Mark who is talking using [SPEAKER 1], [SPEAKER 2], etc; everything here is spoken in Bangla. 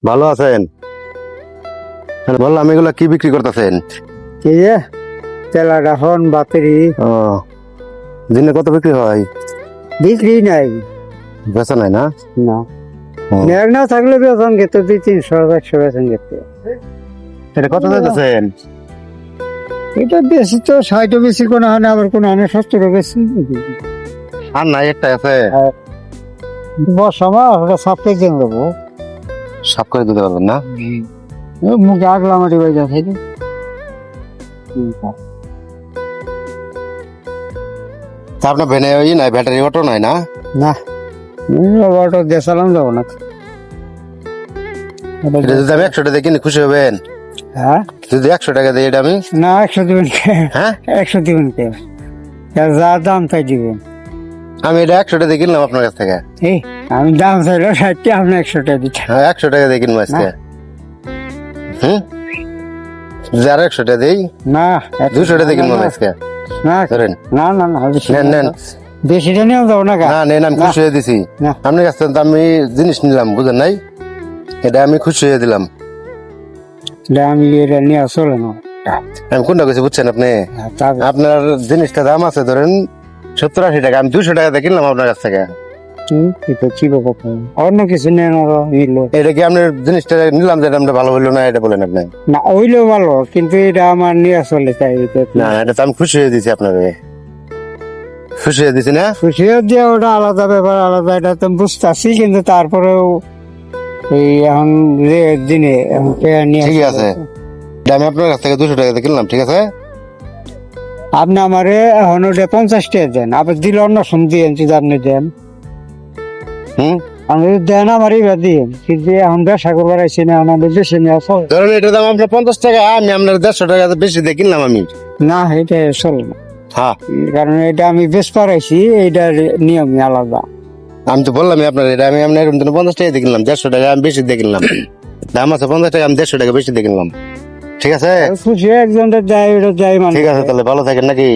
[SPEAKER 1] ভালো আছেন? বললাম এগুলা কি বিক্রি করতেছেন?
[SPEAKER 2] কি যে তেলাটা হন বাতেরি
[SPEAKER 1] ও, দিনে কত বিক্রি হয়?
[SPEAKER 2] বিক্রি নাই
[SPEAKER 1] বেচা নাই না?
[SPEAKER 2] না
[SPEAKER 1] ও,
[SPEAKER 2] নেক না থাকলে বেতন খেতে 200-300 বেতন খেতে
[SPEAKER 1] এটা কত দিতেছেন?
[SPEAKER 2] এটা বেশি তো 60 বেশি কোনো হয় না, আবার কোনো হয় না 70 বেশি
[SPEAKER 1] আর নাই একটা আছে,
[SPEAKER 2] বর্ষা ওটা সাপে কেন দেবো
[SPEAKER 1] সাফ করে দিতে পারবেন না?
[SPEAKER 2] মুখে আগলা মাটি বাইজা থাকে
[SPEAKER 1] তা আপনার ভ্যানে ওই নাই, ব্যাটারি অটো নাই না?
[SPEAKER 2] না অটো দেশালাম যাবো না
[SPEAKER 1] এটা যদি আমি 100 টাকা দিয়ে কিনে খুশি হবেন?
[SPEAKER 2] হ্যাঁ
[SPEAKER 1] যদি 100 টাকা দিয়ে এটা আমি,
[SPEAKER 2] না 100 দিবেন কে?
[SPEAKER 1] হ্যাঁ
[SPEAKER 2] 100 দিবেন কে? যা দাম তাই দিবেন।
[SPEAKER 1] আমি এটা 100 টাকা দিয়ে কিনলাম আপনার কাছ থেকে।
[SPEAKER 2] এই আমি দাম চাইলে 60 আপনি 100 টাকা দিচ্ছেন
[SPEAKER 1] হ্যাঁ 100 টাকা দিয়ে কিনবো আজকে। হুম, যদি আর 100 টাকা দিই,
[SPEAKER 2] না
[SPEAKER 1] 200 টাকা দিয়ে কিনবো আমি আজকে।
[SPEAKER 2] না
[SPEAKER 1] ধরেন,
[SPEAKER 2] না না না
[SPEAKER 1] নেন নেন।
[SPEAKER 2] বেশিটা নিয়ে যাবো না
[SPEAKER 1] না নেন, আমি খুশি হয়ে দিছি।
[SPEAKER 2] না।
[SPEAKER 1] আপনার কাছ থেকে তো আমি জিনিস নিলাম, বুঝেন নাই? এটা আমি খুশি হয়ে দিলাম।
[SPEAKER 2] আমি এটা নিয়ে চলে না
[SPEAKER 1] আমি কোনটা কিছু বুঝছেন আপনি? আপনার জিনিসটা দাম আছে ধরেন 70-80 টাকা, আমি 200 টাকা দিয়ে কিনলাম আপনার কাছ থেকে।
[SPEAKER 2] অন্য কিছু নেন নিলো
[SPEAKER 1] এটা কি আপনার জিনিসটা নিলাম যে আমরা ভালো হইলো না, এটা বলেন আপনি?
[SPEAKER 2] না ওইলেও ভালো, কিন্তু এটা আমার নিয়ে চলে চাই
[SPEAKER 1] না এটা তো আমি খুশি হয়ে দিছি আপনার, খুশি হয়ে দিছি না?
[SPEAKER 2] খুশিও দিয়ে ওটা আলাদা ব্যাপার, আলাদা, এটা তো বুঝতেছি, কিন্তু তারপরেও এই এখন দিনে এখন নিয়ে
[SPEAKER 1] ঠিক আছে, এটা আমি আপনার কাছ থেকে 200 টাকা দিয়ে কিনলাম, ঠিক আছে?
[SPEAKER 2] আপনি আমারে এখন ওটা 50 টাকা দেন, আবার দিলে অন্য সময় দিয়েন যদি আপনি দেন।
[SPEAKER 1] হুম,
[SPEAKER 2] আমি দেন আমার এবার দিন, কিন্তু এখন ব্যবসা করবার আইসি না, আমাদের বেশি নেওয়া চলে
[SPEAKER 1] ধরেন এটার দাম আপনার 50 টাকা, আমি আপনার 150 টাকা বেশি দিয়ে কিনলাম আমি।
[SPEAKER 2] না, এটা চলে না,
[SPEAKER 1] হ্যাঁ
[SPEAKER 2] কারণ এটা আমি বেশ পারাইছি, এইটার নিয়মই আলাদা।
[SPEAKER 1] আমি তো বললাম আপনার, এটা আমি আপনার 50 টাকা দিয়ে কিনলাম, 150 টাকা আমি বেশি দিয়ে কিনলাম। দাম আছে 50 টাকা, আমি 150 টাকা বেশি দিয়ে কিনলাম, ঠিক আছে?
[SPEAKER 2] খুশি একজনটা দেয়, ওটা দেয় মানে
[SPEAKER 1] ঠিক আছে, তাহলে ভালো থাকেন নাকি?